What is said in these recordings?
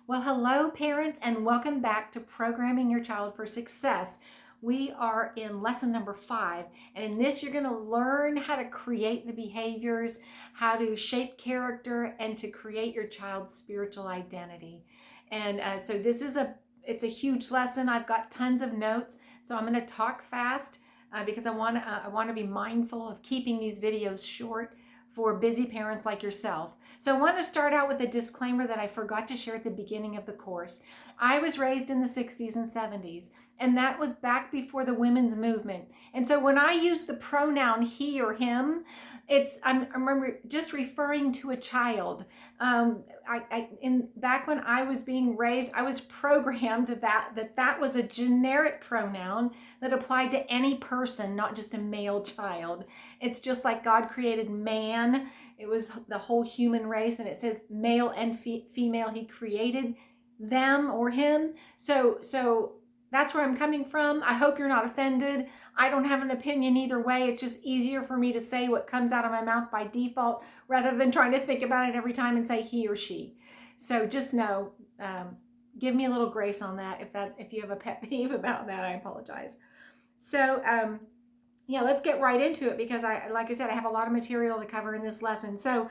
Well, hello, parents, and welcome back to Programming Your Child for Success. We are in lesson number 5, and in this, you're going to learn how to create the behaviors, how to shape character, and to create your child's spiritual identity. And so this is it's a huge lesson. I've got tons of notes, so I'm going to talk fast because I want to be mindful of keeping these videos short for busy parents like yourself. So I want to start out with a disclaimer that I forgot to share at the beginning of the course. I was raised in the 60s and 70s, and that was back before the women's movement. And so when I use the pronoun he or him, I remember just referring to a child. Back when I was being raised, I was programmed that was a generic pronoun that applied to any person, not just a male child. It's just like God created man. It was the whole human race, and it says male and female. He created them or him. So that's where I'm coming from. I hope you're not offended. I don't have an opinion either way. It's just easier for me to say what comes out of my mouth by default rather than trying to think about it every time and say he or she. So just know, give me a little grace on that. If you have a pet peeve about that, I apologize. So yeah, let's get right into it because like I said, I have a lot of material to cover in this lesson. So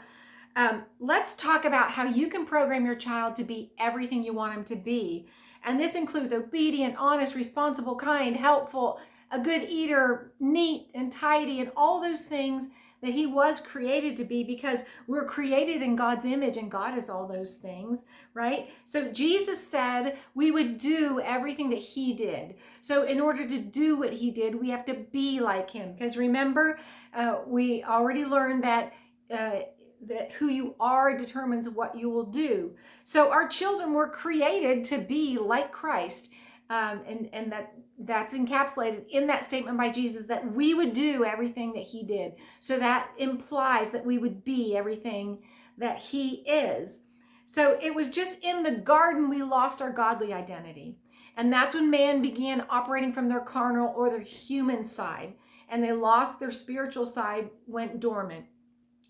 let's talk about how you can program your child to be everything you want him to be. And this includes obedient, honest, responsible, kind, helpful, a good eater, neat and tidy, and all those things that he was created to be, because we're created in God's image and God is all those things, right? So Jesus said we would do everything that he did. So in order to do what he did, we have to be like him. Because remember, we already learned that who you are determines what you will do. So our children were created to be like Christ. And that's encapsulated in that statement by Jesus, that we would do everything that he did. So that implies that we would be everything that he is. So it was just in the garden we lost our godly identity. And that's when man began operating from their carnal or their human side. And they lost their spiritual side, went dormant.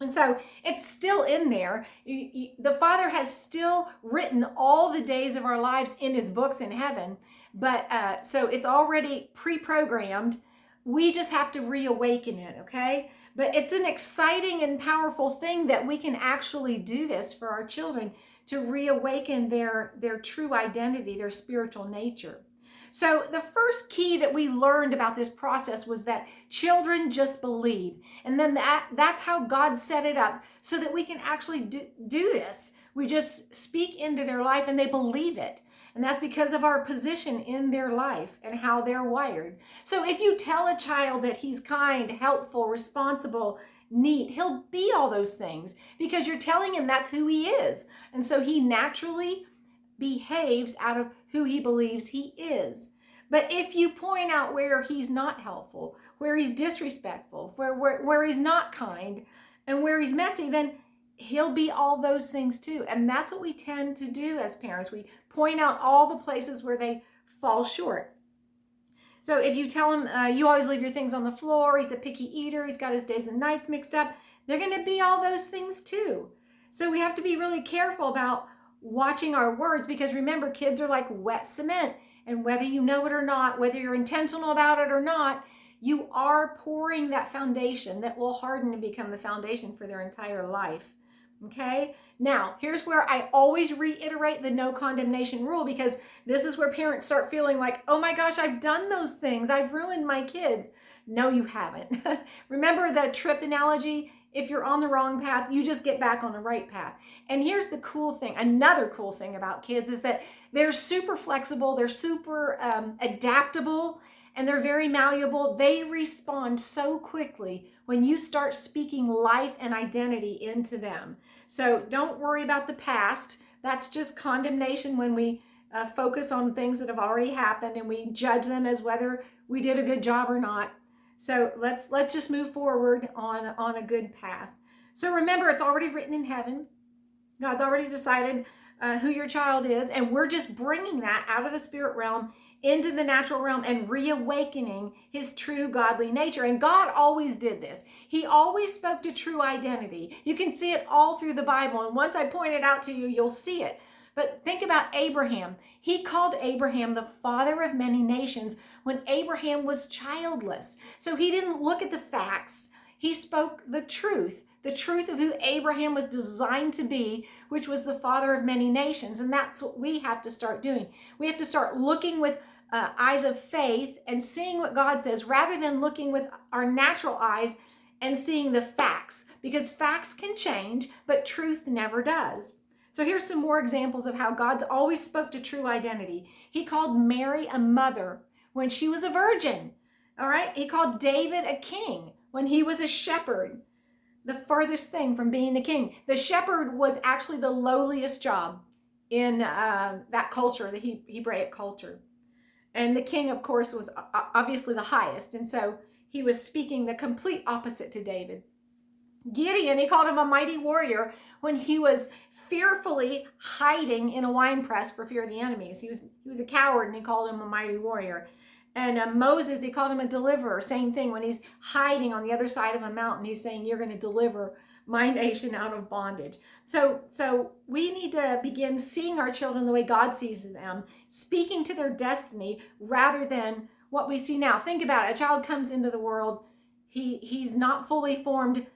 And so it's still in there. The Father has still written all the days of our lives in his books in heaven. But so it's already pre-programmed. We just have to reawaken it, okay? But it's an exciting and powerful thing that we can actually do this for our children, to reawaken their true identity, their spiritual nature. So the first key that we learned about this process was that children just believe. And then that's how God set it up so that we can actually do this. We just speak into their life and they believe it. And that's because of our position in their life and how they're wired. So if you tell a child that he's kind, helpful, responsible, neat, he'll be all those things because you're telling him that's who he is. And so he naturally behaves out of who he believes he is. But if you point out where he's not helpful, where he's disrespectful, where he's not kind, and where he's messy, then he'll be all those things too. And that's what we tend to do as parents. We point out all the places where they fall short. So if you tell him you always leave your things on the floor, he's a picky eater, he's got his days and nights mixed up, they're going to be all those things too. So we have to be really careful about watching our words, because remember, kids are like wet cement, and whether you know it or not, whether you're intentional about it or not, you are pouring that foundation that will harden and become the foundation for their entire life. Okay? Now, here's where I always reiterate the no condemnation rule, because this is where parents start feeling like, oh my gosh, I've done those things. I've ruined my kids. No, you haven't. Remember the trip analogy? If you're on the wrong path, you just get back on the right path. And here's the cool thing. Another cool thing about kids is that they're super flexible, they're super adaptable, and they're very malleable. They respond so quickly when you start speaking life and identity into them. So don't worry about the past. That's just condemnation when we focus on things that have already happened and we judge them as whether we did a good job or not. So let's just move forward on a good path. So remember, it's already written in heaven. God's already decided who your child is, and we're just bringing that out of the spirit realm into the natural realm and reawakening his true godly nature. And God always did this. He always spoke to true identity. You can see it all through the Bible. And once I point it out to you, you'll see it. But think about Abraham. He called Abraham the father of many nations when Abraham was childless. So he didn't look at the facts. He spoke the truth of who Abraham was designed to be, which was the father of many nations. And that's what we have to start doing. We have to start looking with eyes of faith and seeing what God says rather than looking with our natural eyes and seeing the facts, because facts can change, but truth never does. So here's some more examples of how God always spoke to true identity. He called Mary a mother when she was a virgin. All right. He called David a king when he was a shepherd. The furthest thing from being a king. The shepherd was actually the lowliest job in that culture, the Hebraic culture. And the king, of course, was obviously the highest. And so he was speaking the complete opposite to David. Gideon, he called him a mighty warrior when he was fearfully hiding in a wine press for fear of the enemies. He was a coward, and he called him a mighty warrior. And Moses, he called him a deliverer. Same thing, when he's hiding on the other side of a mountain, he's saying, you're going to deliver my nation out of bondage. So we need to begin seeing our children the way God sees them, speaking to their destiny rather than what we see now. Think about it. A child comes into the world. He's not fully formed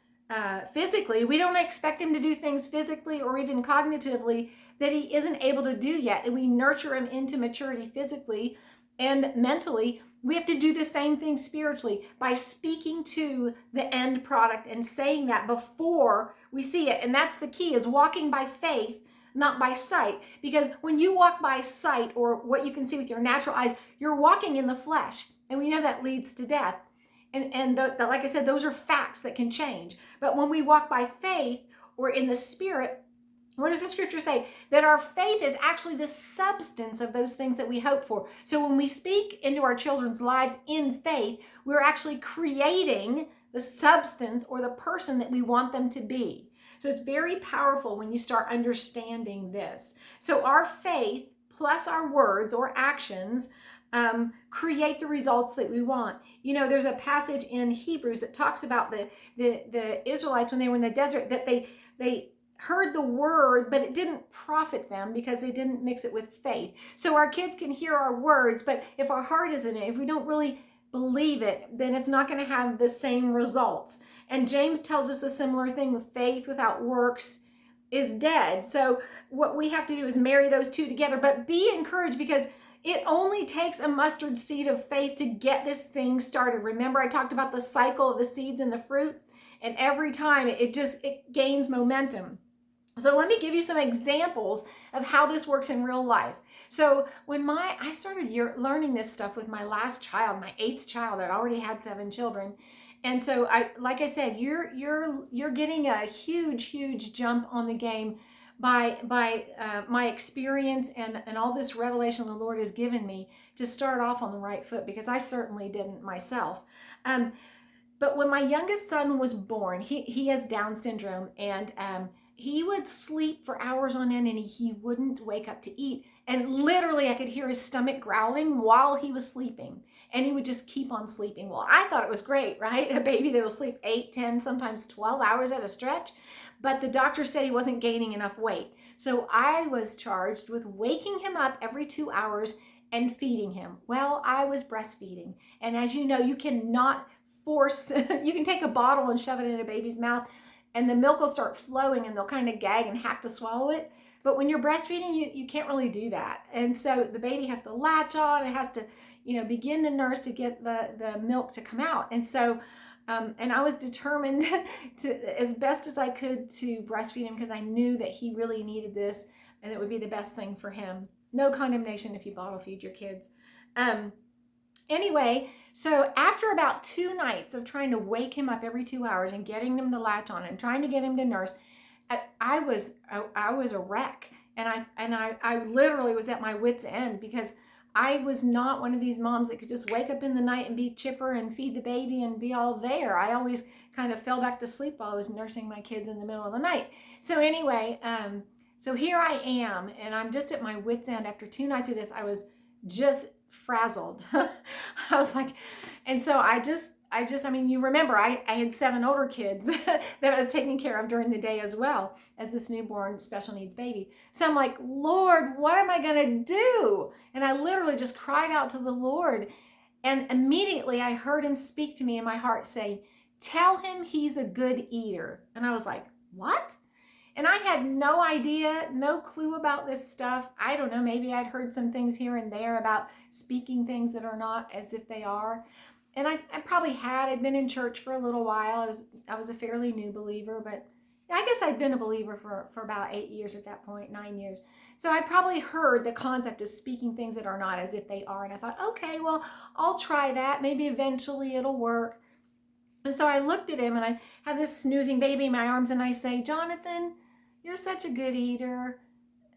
physically. We don't expect him to do things physically or even cognitively that he isn't able to do yet. And we nurture him into maturity physically and mentally. We have to do the same thing spiritually by speaking to the end product and saying that before we see it. And that's the key, is walking by faith, not by sight. Because when you walk by sight, or what you can see with your natural eyes, you're walking in the flesh. And we know that leads to death. And like I said, those are facts that can change. But when we walk by faith or in the spirit, what does the scripture say? That our faith is actually the substance of those things that we hope for. So when we speak into our children's lives in faith, we're actually creating the substance or the person that we want them to be. So it's very powerful when you start understanding this. So our faith plus our words or actions create the results that we want. You know, there's a passage in Hebrews that talks about the Israelites when they were in the desert, that they heard the word, but it didn't profit them because they didn't mix it with faith. So our kids can hear our words, but if our heart isn't in it, if we don't really believe it, then it's not going to have the same results. And James tells us a similar thing, with faith without works is dead. So what we have to do is marry those two together, but be encouraged, because it only takes a mustard seed of faith to get this thing started. Remember, I talked about the cycle of the seeds and the fruit, and every time it gains momentum. So let me give you some examples of how this works in real life. So when I started learning this stuff with my last child, my 8th child. I'd already had 7 children. And so like I said, you're getting a huge jump on the game by my experience and all this revelation the Lord has given me to start off on the right foot, because I certainly didn't myself. But when my youngest son was born, he has Down syndrome, and he would sleep for hours on end, and he wouldn't wake up to eat. And literally I could hear his stomach growling while he was sleeping, and he would just keep on sleeping. Well, I thought it was great, right? A baby that will sleep 8, 10, sometimes 12 hours at a stretch. But the doctor said he wasn't gaining enough weight. So I was charged with waking him up every 2 hours and feeding him. Well, I was breastfeeding. And as you know, you cannot force, you can take a bottle and shove it in a baby's mouth, and the milk will start flowing and they'll kind of gag and have to swallow it. But when you're breastfeeding, you can't really do that. And so the baby has to latch on, it has to, begin to nurse to get the milk to come out. And so, and I was determined to, as best as I could, to breastfeed him, because I knew that he really needed this and it would be the best thing for him. No condemnation if you bottle feed your kids. Anyway, so after about 2 nights of trying to wake him up every 2 hours and getting him to latch on and trying to get him to nurse, I was a wreck. And I literally was at my wit's end, because I was not one of these moms that could just wake up in the night and be chipper and feed the baby and be all there. I always kind of fell back to sleep while I was nursing my kids in the middle of the night. So anyway, so here I am, and I'm just at my wit's end. After 2 nights of this, I was just frazzled. I was like, and so I I mean, you remember I had 7 older kids that I was taking care of during the day as well as this newborn special needs baby. So I'm like, Lord, what am I going to do? And I literally just cried out to the Lord. And immediately I heard him speak to me in my heart say, tell him he's a good eater. And I was like, what? And I had no idea, no clue about this stuff. I don't know, maybe I'd heard some things here and there about speaking things that are not as if they are. And I probably had. I'd been in church for a little while. I was a fairly new believer, but I guess I'd been a believer for about 8 years at that point, 9 years. So I probably heard the concept of speaking things that are not as if they are. And I thought, okay, well, I'll try that. Maybe eventually it'll work. And so I looked at him and I have this snoozing baby in my arms and I say, Jonathan, you're such a good eater.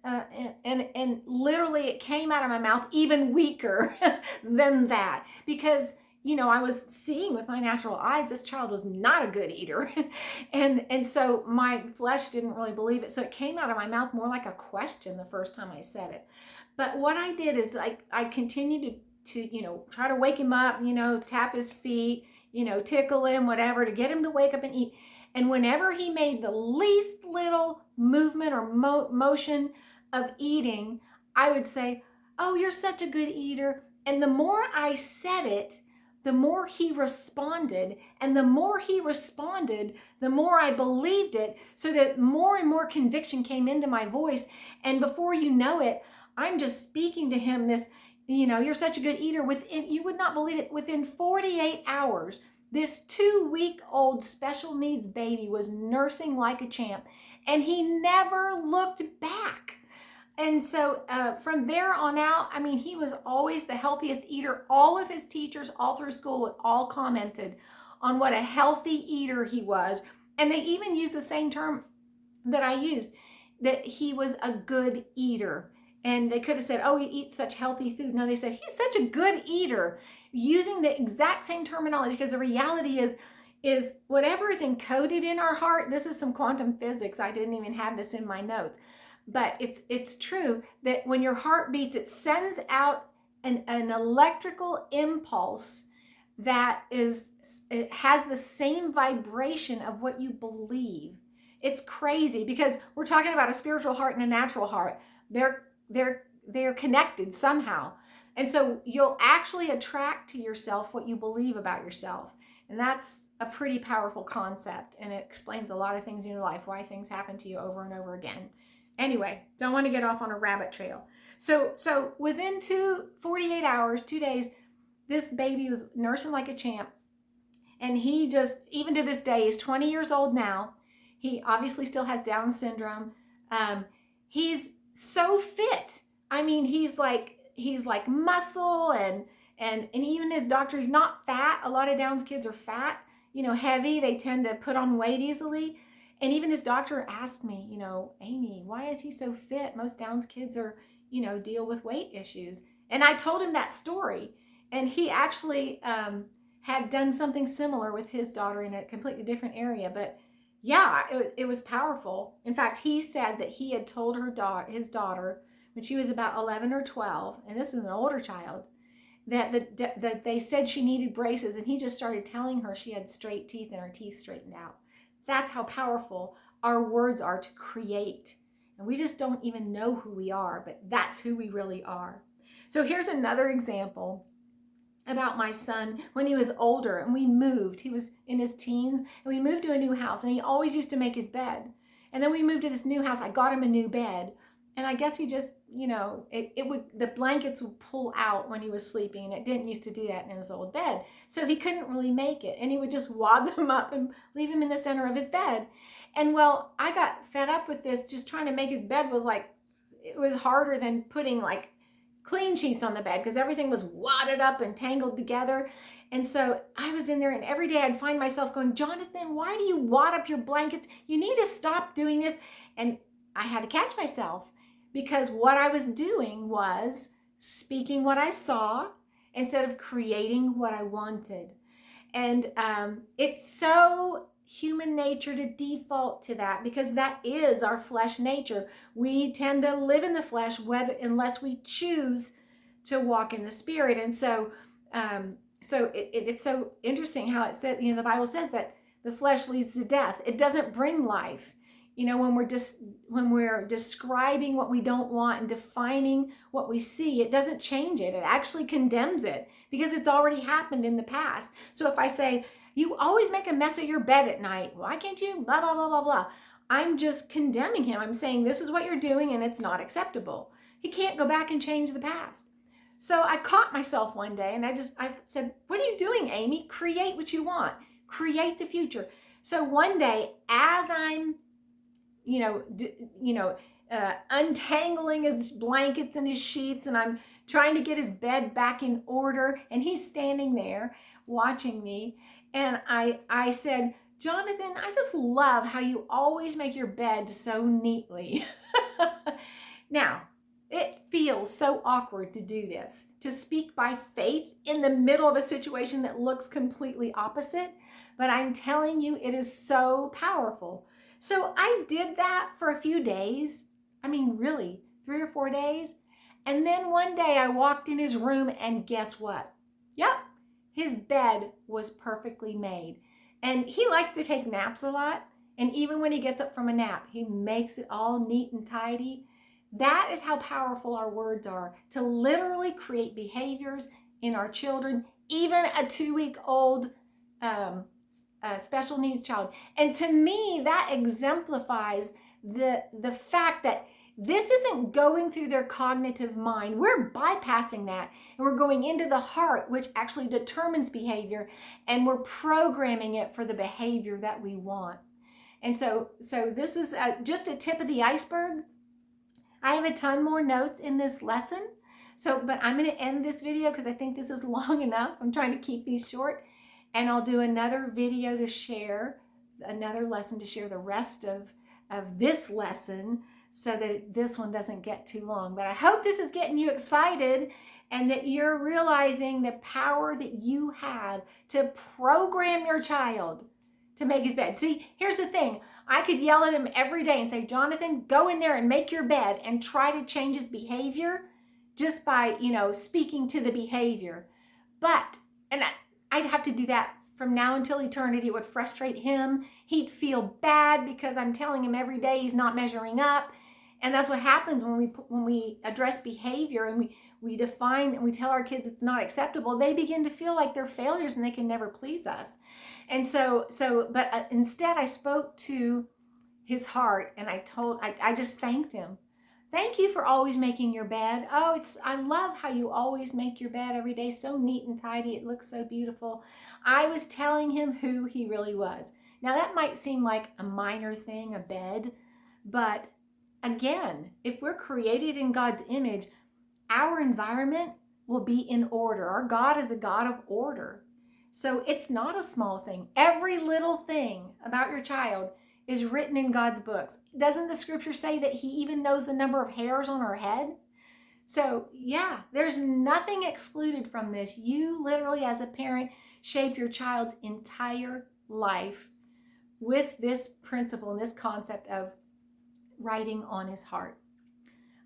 And literally it came out of my mouth even weaker than that, because I was seeing with my natural eyes this child was not a good eater. and so my flesh didn't really believe it. So it came out of my mouth more like a question the first time I said it. But what I did is I continued to try to wake him up, tap his feet, tickle him, whatever, to get him to wake up and eat. And whenever he made the least little movement or motion of eating, I would say, oh, you're such a good eater. And the more I said it, the more he responded. And the more he responded, the more I believed it, so that more and more conviction came into my voice. And before you know it, I'm just speaking to him this, you're such a good eater. You would not believe it, within 48 hours, this 2-week-old special needs baby was nursing like a champ, and he never looked back. And so from there on out, I mean, he was always the healthiest eater. All of his teachers all through school all commented on what a healthy eater he was. And they even used the same term that I used, that he was a good eater. And they could have said, oh, he eats such healthy food. No, they said, he's such a good eater, using the exact same terminology, because the reality is whatever is encoded in our heart. This is some quantum physics. I didn't even have this in my notes. But it's true that when your heart beats, it sends out an electrical impulse that it has the same vibration of what you believe. It's crazy, because we're talking about a spiritual heart and a natural heart. They're connected somehow. And so you'll actually attract to yourself what you believe about yourself. And that's a pretty powerful concept. And it explains a lot of things in your life, why things happen to you over and over again. Anyway, don't want to get off on a rabbit trail. So within 48 hours, 2 days, this baby was nursing like a champ. And he just, even to this day, he's 20 years old now. He obviously still has Down syndrome. He's so fit. I mean, he's like muscle and even his doctor, he's not fat. A lot of Down's kids are fat, heavy. They tend to put on weight easily. And even his doctor asked me, Amy, why is he so fit? Most Down's kids are, deal with weight issues. And I told him that story. And he actually had done something similar with his daughter in a completely different area. But yeah, it was powerful. In fact, he said that he had told his daughter when she was about 11 or 12, and this is an older child, that they said she needed braces. And he just started telling her she had straight teeth and her teeth straightened out. That's how powerful our words are to create. And we just don't even know who we are, but that's who we really are. So here's another example about my son when he was older and we moved. He was in his teens and we moved to a new house, and he always used to make his bed. And then we moved to this new house. I got him a new bed. And I guess he just, the blankets would pull out when he was sleeping, and it didn't used to do that in his old bed. So he couldn't really make it, and he would just wad them up and leave him in the center of his bed. And well, I got fed up with this. Just trying to make his bed it was harder than putting clean sheets on the bed, because everything was wadded up and tangled together. And so I was in there, and every day I'd find myself going, Jonathan, why do you wad up your blankets? You need to stop doing this. And I had to catch myself, because what I was doing was speaking what I saw instead of creating what I wanted. And it's so human nature to default to that, because that is our flesh nature. We tend to live in the flesh unless we choose to walk in the spirit. And so it's so interesting how it said, the Bible says that the flesh leads to death. It doesn't bring life. When we're describing what we don't want and defining what we see, it doesn't change it. It actually condemns it because it's already happened in the past. So if I say, you always make a mess of your bed at night, why can't you blah, blah, blah, blah, blah, I'm just condemning him. I'm saying this is what you're doing and it's not acceptable. He can't go back and change the past. So I caught myself one day and I said, what are you doing, Amy? Create what you want. Create the future. So one day, as I'm, untangling his blankets and his sheets, and I'm trying to get his bed back in order, and he's standing there watching me, and I said, Jonathan, I just love how you always make your bed so neatly. Now, it feels so awkward to do this, to speak by faith in the middle of a situation that looks completely opposite, but I'm telling you, it is so powerful. So I did that for a few days. I mean, really, 3 or 4 days. And then one day I walked in his room and guess what? Yep, his bed was perfectly made. And he likes to take naps a lot. And even when he gets up from a nap, he makes it all neat and tidy. That is how powerful our words are, to literally create behaviors in our children, even a 2-week-old special needs child. And to me, that exemplifies the fact that this isn't going through their cognitive mind. We're bypassing that and we're going into the heart, which actually determines behavior, and we're programming it for the behavior that we want. And so this is just a tip of the iceberg. I have a ton more notes in this lesson. But I'm going to end this video because I think this is long enough. I'm trying to keep these short, and I'll do another video to share, another lesson to share the rest of this lesson, so that this one doesn't get too long. But I hope this is getting you excited and that you're realizing the power that you have to program your child to make his bed. See, here's the thing. I could yell at him every day and say, Jonathan, go in there and make your bed, and try to change his behavior just by, speaking to the behavior. And I'd have to do that from now until eternity. It would frustrate him. He'd feel bad because I'm telling him every day he's not measuring up. And that's what happens when we address behavior and we define and we tell our kids it's not acceptable. They begin to feel like they're failures and they can never please us. And but instead I spoke to his heart, and I just thanked him. Thank you for always making your bed. I love how you always make your bed every day, so neat and tidy. It looks so beautiful. I was telling him who he really was. Now that might seem like a minor thing, a bed, but again, if we're created in God's image, our environment will be in order. Our God is a God of order. So it's not a small thing. Every little thing about your child is written in God's books. Doesn't the scripture say that he even knows the number of hairs on our head? So yeah, there's nothing excluded from this. You literally, as a parent, shape your child's entire life with this principle and this concept of writing on his heart.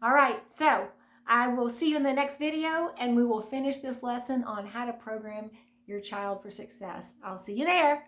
All right, so I will see you in the next video, and we will finish this lesson on how to program your child for success. I'll see you there.